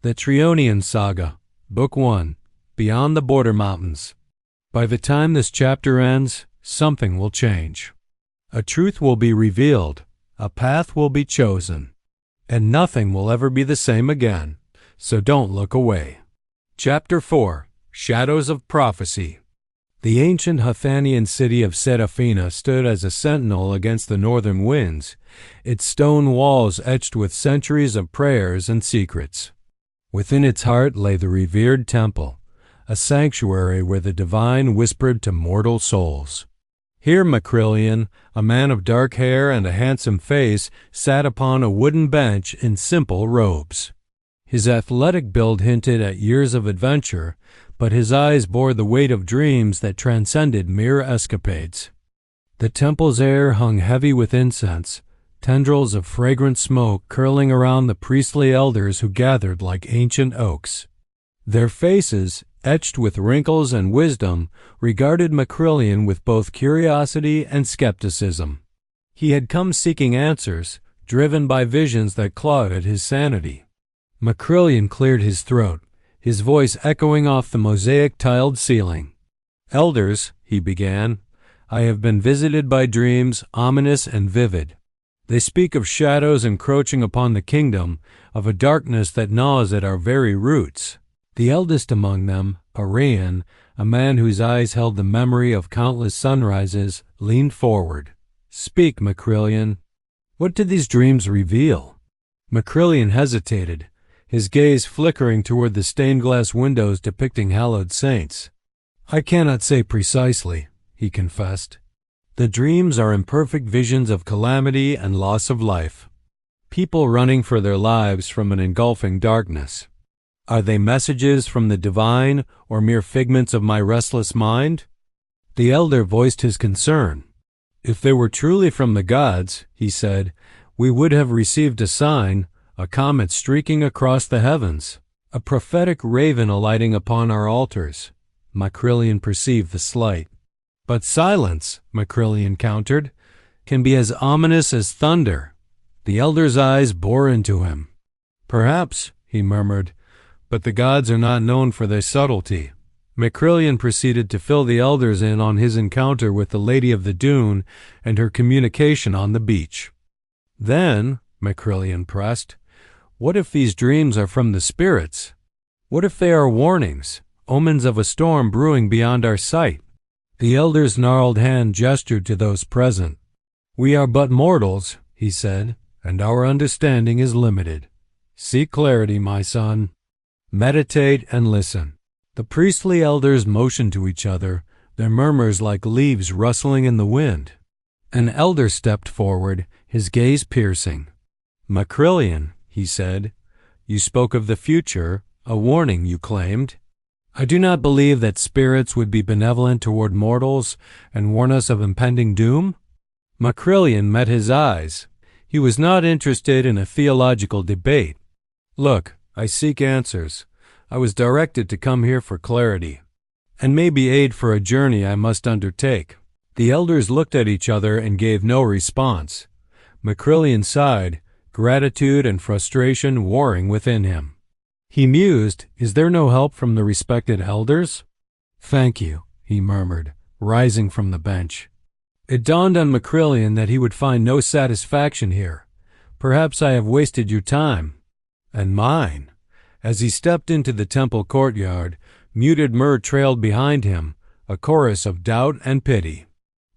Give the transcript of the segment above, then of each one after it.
The Trionian Saga, Book 1, Beyond the Border Mountains. By the time this chapter ends, something will change. A truth will be revealed, a path will be chosen, and nothing will ever be the same again, so don't look away. Chapter 4, Shadows of Prophecy. The ancient Hethanian city of Seraphina stood as a sentinel against the northern winds, its stone walls etched with centuries of prayers and secrets. Within its heart lay the revered temple, a sanctuary where the divine whispered to mortal souls. Here Macrillion, a man of dark hair and a handsome face, sat upon a wooden bench in simple robes. His athletic build hinted at years of adventure, but his eyes bore the weight of dreams that transcended mere escapades. The temple's air hung heavy with incense, tendrils of fragrant smoke curling around the priestly elders who gathered like ancient oaks. Their faces, etched with wrinkles and wisdom, regarded Macrillion with both curiosity and skepticism. He had come seeking answers, driven by visions that clawed at his sanity. Macrillion cleared his throat, his voice echoing off the mosaic-tiled ceiling. "Elders," he began, "I have been visited by dreams ominous and vivid. They speak of shadows encroaching upon the kingdom, of a darkness that gnaws at our very roots." The eldest among them, Arian, a man whose eyes held the memory of countless sunrises, leaned forward. "Speak, Macrillion. What did these dreams reveal?" Macrillion hesitated, his gaze flickering toward the stained-glass windows depicting hallowed saints. "I cannot say precisely," he confessed. "The dreams are imperfect visions of calamity and loss of life. People running for their lives from an engulfing darkness. Are they messages from the divine or mere figments of my restless mind?" The elder voiced his concern. "If they were truly from the gods," he said, "we would have received a sign, a comet streaking across the heavens, a prophetic raven alighting upon our altars." Macrillion perceived the slight. "But silence," Macrillion countered, "can be as ominous as thunder." The elder's eyes bore into him. "Perhaps," he murmured, "but the gods are not known for their subtlety." Macrillion proceeded to fill the elders in on his encounter with the Lady of the Dune and her communication on the beach. "Then," Macrillion pressed, "what if these dreams are from the spirits? What if they are warnings, omens of a storm brewing beyond our sight?" The elder's gnarled hand gestured to those present. "We are but mortals," he said, "and our understanding is limited. Seek clarity, my son. Meditate and listen." The priestly elders motioned to each other, their murmurs like leaves rustling in the wind. An elder stepped forward, his gaze piercing. "Macrillion," he said, "you spoke of the future, a warning you claimed. I do not believe that spirits would be benevolent toward mortals and warn us of impending doom." Macrillion met his eyes. He was not interested in a theological debate. "Look, I seek answers. I was directed to come here for clarity, and maybe aid for a journey I must undertake." The elders looked at each other and gave no response. Macrillion sighed, gratitude and frustration warring within him. He mused, "Is there no help from the respected elders?" "Thank you," he murmured, rising from the bench. It dawned on Macrillion that he would find no satisfaction here. "Perhaps I have wasted your time." "And mine." As he stepped into the temple courtyard, muted myrrh trailed behind him, a chorus of doubt and pity.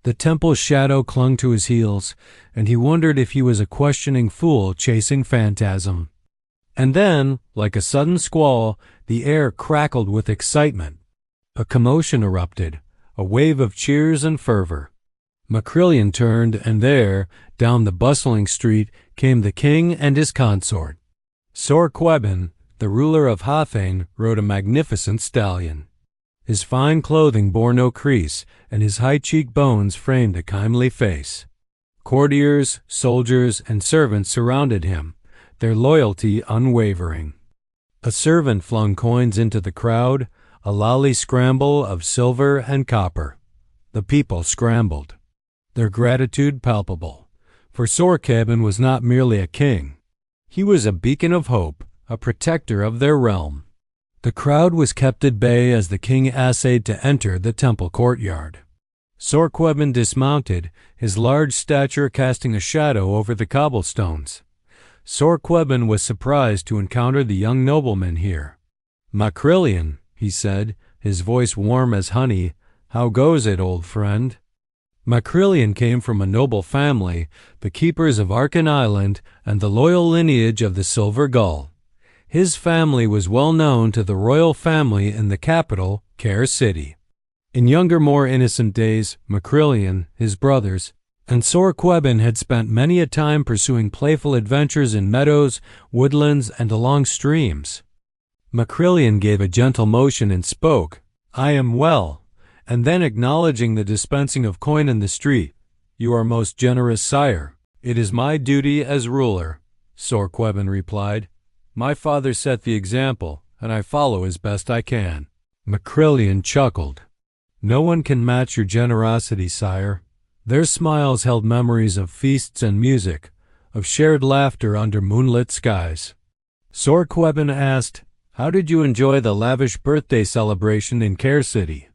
The temple's shadow clung to his heels, and he wondered if he was a questioning fool chasing phantasm. And then, like a sudden squall, the air crackled with excitement. A commotion erupted, a wave of cheers and fervor. Macrillion turned, and there, down the bustling street, came the king and his consort. Sor Quebin, the ruler of Hathane, rode a magnificent stallion. His fine clothing bore no crease, and his high cheekbones framed a kindly face. Courtiers, soldiers, and servants surrounded him, their loyalty unwavering. A servant flung coins into the crowd, a lolly scramble of silver and copper. The people scrambled, their gratitude palpable, for Sor Quebin was not merely a king. He was a beacon of hope, a protector of their realm. The crowd was kept at bay as the king essayed to enter the temple courtyard. Sorquebin dismounted, his large stature casting a shadow over the cobblestones. Sorquebin was surprised to encounter the young nobleman here. "Macrillion," he said, his voice warm as honey, "how goes it, old friend?" Macrillion came from a noble family, the keepers of Arkan Island and the loyal lineage of the Silver Gull. His family was well known to the royal family in the capital, Care City. In younger, more innocent days, Macrillion, his brothers, and Sorquebin had spent many a time pursuing playful adventures in meadows, woodlands, and along streams. Macrillion gave a gentle motion and spoke, "I am well," and then acknowledging the dispensing of coin in the street, "You are most generous, sire." "It is my duty as ruler," Sorquebin replied. "My father set the example, and I follow as best I can." Macrillion chuckled. "No one can match your generosity, sire." Their smiles held memories of feasts and music, of shared laughter under moonlit skies. Sorquebin asked, "How did you enjoy the lavish birthday celebration in Care City?"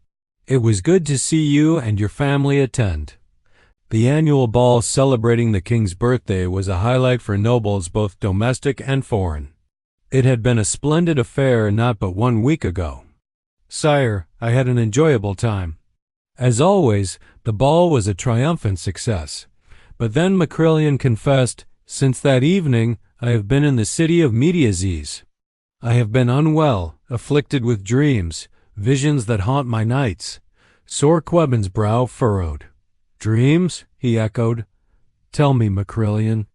"It was good to see you and your family attend." The annual ball celebrating the king's birthday was a highlight for nobles both domestic and foreign. It had been a splendid affair not but 1 week ago. "Sire, I had an enjoyable time." As always, the ball was a triumphant success. But then Macrillion confessed, "Since that evening, I have been in the city of Mediases. I have been unwell, afflicted with dreams, visions that haunt my nights." Sorquebin's brow furrowed. "Dreams?" he echoed. "Tell me, Macrillion,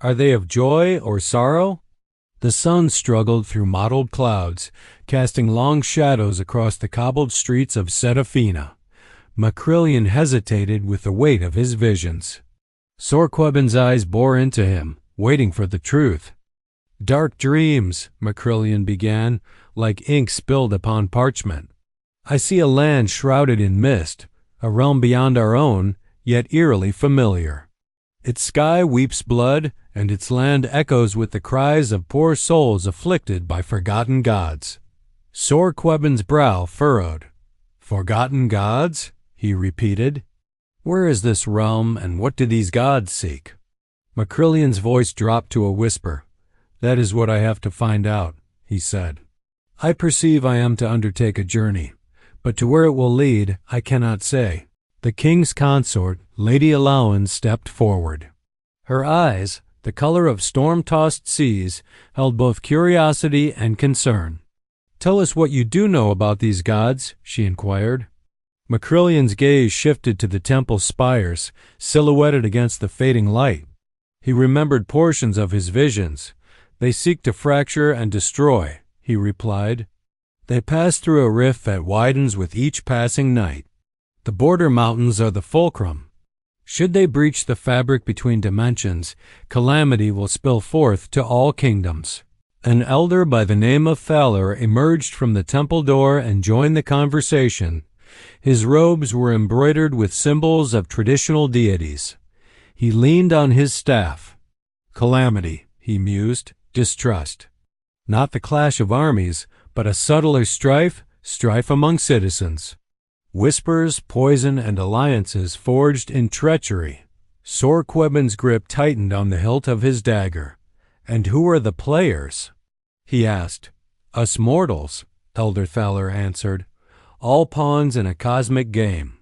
are they of joy or sorrow?" The sun struggled through mottled clouds, casting long shadows across the cobbled streets of Setafina. Macrillion hesitated with the weight of his visions. Sorquebin's eyes bore into him, waiting for the truth. "Dark dreams," Macrillion began, like ink spilled upon parchment. "I see a land shrouded in mist, a realm beyond our own, yet eerily familiar. Its sky weeps blood, and its land echoes with the cries of poor souls afflicted by forgotten gods." Sorquebin's brow furrowed. "Forgotten gods?" he repeated. "Where is this realm, and what do these gods seek?" Macrillion's voice dropped to a whisper. "That is what I have to find out," he said. "I perceive I am to undertake a journey, but to where it will lead I cannot say." The king's consort, Lady Allowin, stepped forward. Her eyes, the color of storm-tossed seas, held both curiosity and concern. "Tell us what you do know about these gods," she inquired. Macrillion's gaze shifted to the temple spires, silhouetted against the fading light. He remembered portions of his visions. "They seek to fracture and destroy," he replied. "They pass through a rift that widens with each passing night. The border mountains are the fulcrum. Should they breach the fabric between dimensions, calamity will spill forth to all kingdoms." An elder by the name of Thaler emerged from the temple door and joined the conversation. His robes were embroidered with symbols of traditional deities. He leaned on his staff. "Calamity," he mused, "distrust. Not the clash of armies, but a subtler strife among citizens. Whispers, poison, and alliances forged in treachery." Sorquebin's grip tightened on the hilt of his dagger. "And who are the players?" he asked. "Us mortals," Elder Thaler answered. "All pawns in a cosmic game.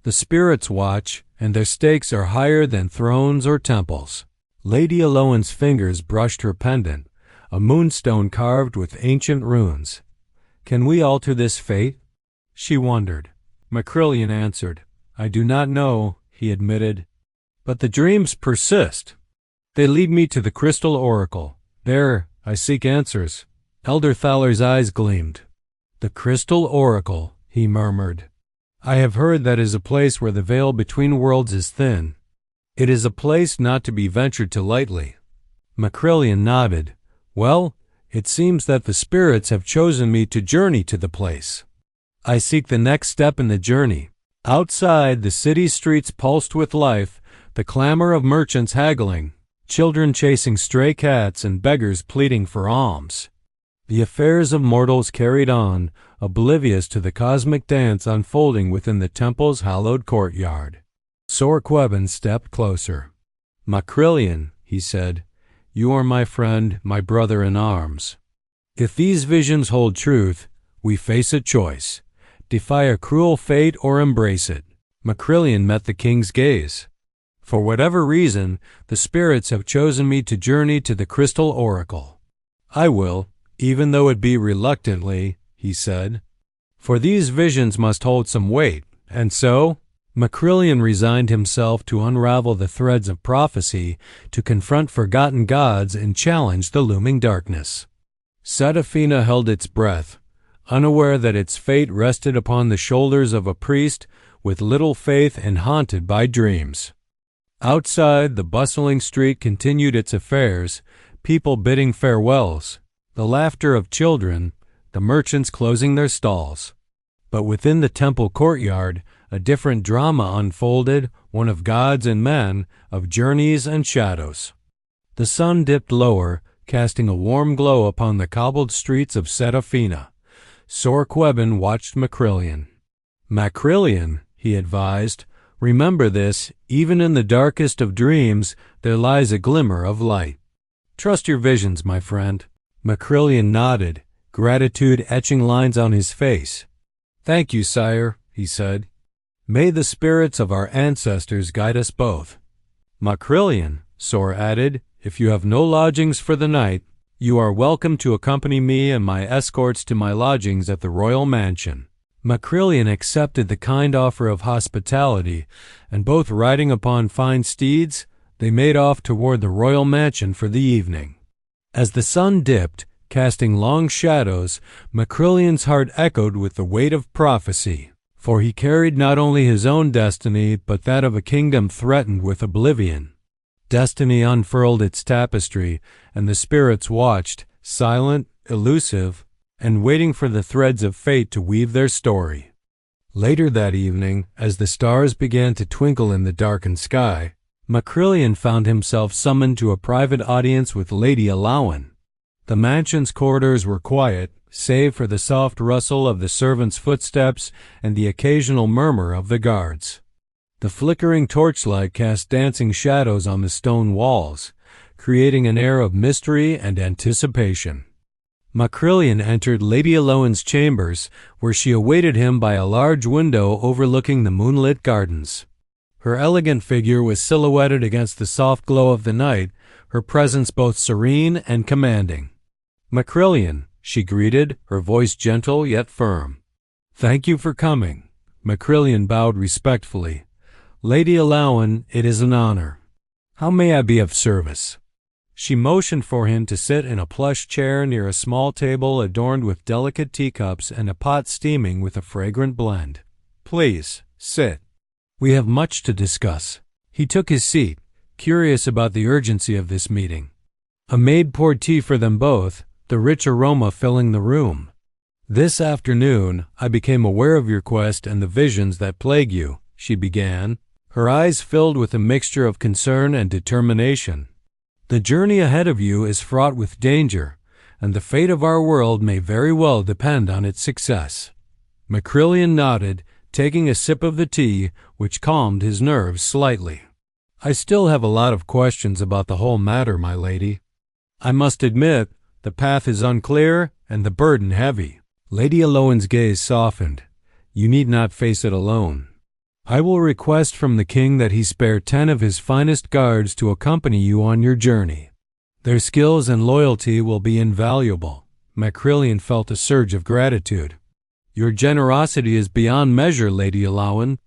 The spirits watch, and their stakes are higher than thrones or temples." Lady Allowin's fingers brushed her pendant, a moonstone carved with ancient runes. "Can we alter this fate?" she wondered. Macrillion answered. "I do not know," he admitted. "But the dreams persist. They lead me to the crystal oracle. There, I seek answers." Elder Thaler's eyes gleamed. "The crystal oracle," he murmured. "I have heard that is a place where the veil between worlds is thin. It is a place not to be ventured to lightly." Macrillion nodded. "Well, it seems that the spirits have chosen me to journey to the place. I seek the next step in the journey." Outside, the city streets pulsed with life, the clamor of merchants haggling. children chasing stray cats and beggars pleading for alms. The affairs of mortals carried on, oblivious to the cosmic dance unfolding within the temple's hallowed courtyard. Sor Queben stepped closer. "Macrillion," he said, "you are my friend, my brother in arms. If these visions hold truth, we face a choice: defy a cruel fate or embrace it." Macrillion met the king's gaze. "For whatever reason, the spirits have chosen me to journey to the crystal oracle. I will, even though it be reluctantly," he said, "for these visions must hold some weight, and so—" Macrillion resigned himself to unravel the threads of prophecy, to confront forgotten gods and challenge the looming darkness. Setafina held its breath, unaware that its fate rested upon the shoulders of a priest with little faith and haunted by dreams. Outside, the bustling street continued its affairs, people bidding farewells, the laughter of children, the merchants closing their stalls. But within the temple courtyard, a different drama unfolded, one of gods and men, of journeys and shadows. The sun dipped lower, casting a warm glow upon the cobbled streets of Setafina. Sor Queben watched Macrillion. "Macrillion," he advised, "remember this, even in the darkest of dreams, there lies a glimmer of light. Trust your visions, my friend." Macrillion nodded, gratitude etching lines on his face. "Thank you, sire," he said. "May the spirits of our ancestors guide us both." "Macrillion," Sor added, "if you have no lodgings for the night, you are welcome to accompany me and my escorts to my lodgings at the royal mansion." Macrillion accepted the kind offer of hospitality, and both riding upon fine steeds, they made off toward the royal mansion for the evening. As the sun dipped, casting long shadows, Macrillion's heart echoed with the weight of prophecy, for he carried not only his own destiny, but that of a kingdom threatened with oblivion. Destiny unfurled its tapestry, and the spirits watched, silent, elusive, and waiting for the threads of fate to weave their story. Later that evening, as the stars began to twinkle in the darkened sky, Macrillion found himself summoned to a private audience with Lady Alawen. The mansion's corridors were quiet, save for the soft rustle of the servants' footsteps and the occasional murmur of the guards. The flickering torchlight cast dancing shadows on the stone walls, creating an air of mystery and anticipation. Macrillion entered Lady Alawen's chambers, where she awaited him by a large window overlooking the moonlit gardens. Her elegant figure was silhouetted against the soft glow of the night, her presence both serene and commanding. "Macrillion," she greeted, her voice gentle yet firm. "Thank you for coming." Macrillion bowed respectfully. "Lady Alawen, it is an honor. How may I be of service?" She motioned for him to sit in a plush chair near a small table adorned with delicate teacups and a pot steaming with a fragrant blend. "Please, sit. We have much to discuss." He took his seat, curious about the urgency of this meeting. A maid poured tea for them both, the rich aroma filling the room. "This afternoon I became aware of your quest and the visions that plague you," she began, her eyes filled with a mixture of concern and determination. "The journey ahead of you is fraught with danger, and the fate of our world may very well depend on its success." Macrillion nodded, taking a sip of the tea, which calmed his nerves slightly. "I still have a lot of questions about the whole matter, my lady. I must admit, the path is unclear and the burden heavy." Lady Alawen's gaze softened. "You need not face it alone. I will request from the king that he spare 10 of his finest guards to accompany you on your journey. Their skills and loyalty will be invaluable." Macrillion felt a surge of gratitude. "Your generosity is beyond measure, Lady Alawen.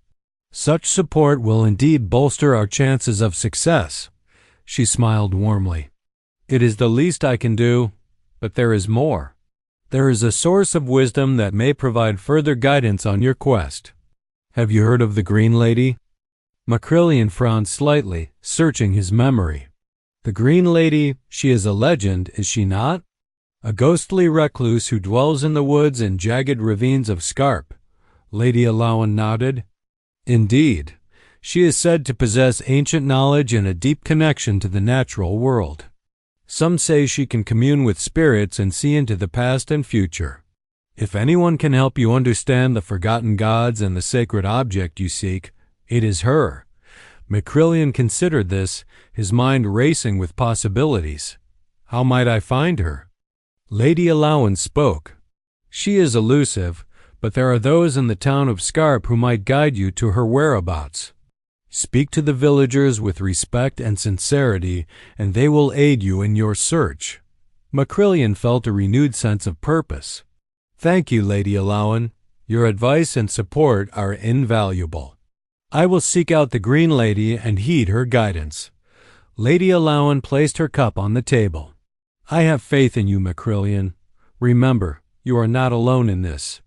Such support will indeed bolster our chances of success." She smiled warmly. "It is the least I can do, but there is more. There is a source of wisdom that may provide further guidance on your quest. Have you heard of the Green Lady?" Macrillion frowned slightly, searching his memory. "The Green Lady, she is a legend, is she not? A ghostly recluse who dwells in the woods and jagged ravines of Scarp." Lady Alawen nodded. "Indeed. She is said to possess ancient knowledge and a deep connection to the natural world. Some say she can commune with spirits and see into the past and future. If anyone can help you understand the forgotten gods and the sacred object you seek, it is her. Macrillion considered this, his mind racing with possibilities. How might I find her? Lady Allowan spoke. She is elusive, but there are those in the town of Scarp who might guide you to her whereabouts. Speak to the villagers with respect and sincerity, and they will aid you in your search. Macrillion felt a renewed sense of purpose. Thank you, Lady Allowan. Your advice and support are invaluable. I will seek out the Green Lady and heed her guidance. Lady Allowan placed her cup on the table. I have faith in you, Macrillion. Remember, you are not alone in this.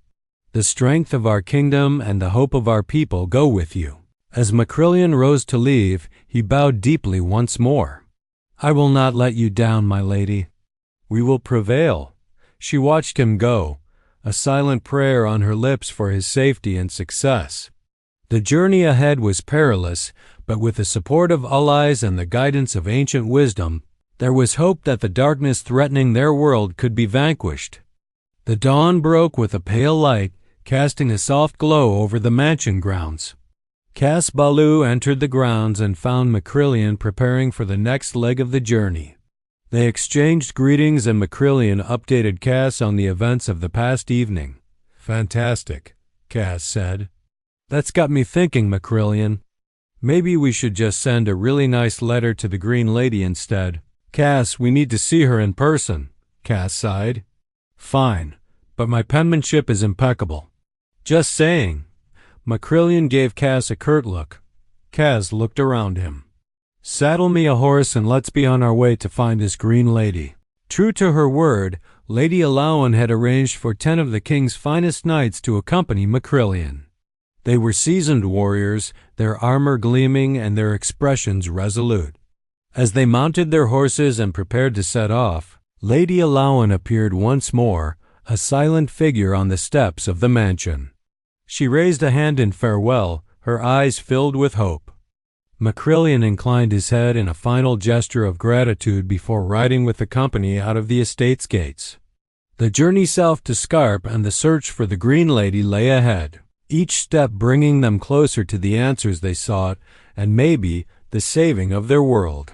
The strength of our kingdom and the hope of our people go with you. As Macrillion rose to leave, he bowed deeply once more. I will not let you down, my lady. We will prevail. She watched him go, a silent prayer on her lips for his safety and success. The journey ahead was perilous, but with the support of allies and the guidance of ancient wisdom, there was hope that the darkness threatening their world could be vanquished. The dawn broke with a pale light, casting a soft glow over the mansion grounds. Cass Baloo entered the grounds and found Macrillion preparing for the next leg of the journey. They exchanged greetings and Macrillion updated Cass on the events of the past evening. Fantastic, Cass said. That's got me thinking, Macrillion. Maybe we should just send a really nice letter to the Green Lady instead. Cass, we need to see her in person, Cass sighed. Fine, but my penmanship is impeccable. Just saying. Macrillion gave Cass a curt look. Cass looked around him. Saddle me a horse and let's be on our way to find this Green Lady. True to her word, Lady Allowan had arranged for 10 of the king's finest knights to accompany Macrillion. They were seasoned warriors, their armor gleaming and their expressions resolute. As they mounted their horses and prepared to set off, Lady Allowan appeared once more, a silent figure on the steps of the mansion. She raised a hand in farewell, her eyes filled with hope. Macrillion inclined his head in a final gesture of gratitude before riding with the company out of the estate's gates. The journey south to Scarp and the search for the Green Lady lay ahead, each step bringing them closer to the answers they sought and maybe the saving of their world.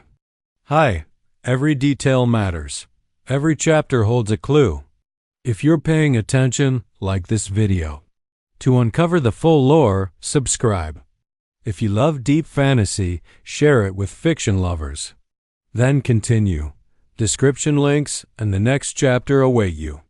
Hi, every detail matters. Every chapter holds a clue. If you're paying attention, like this video. To uncover the full lore, subscribe. If you love deep fantasy, share it with fiction lovers. Then continue. Description links and the next chapter await you.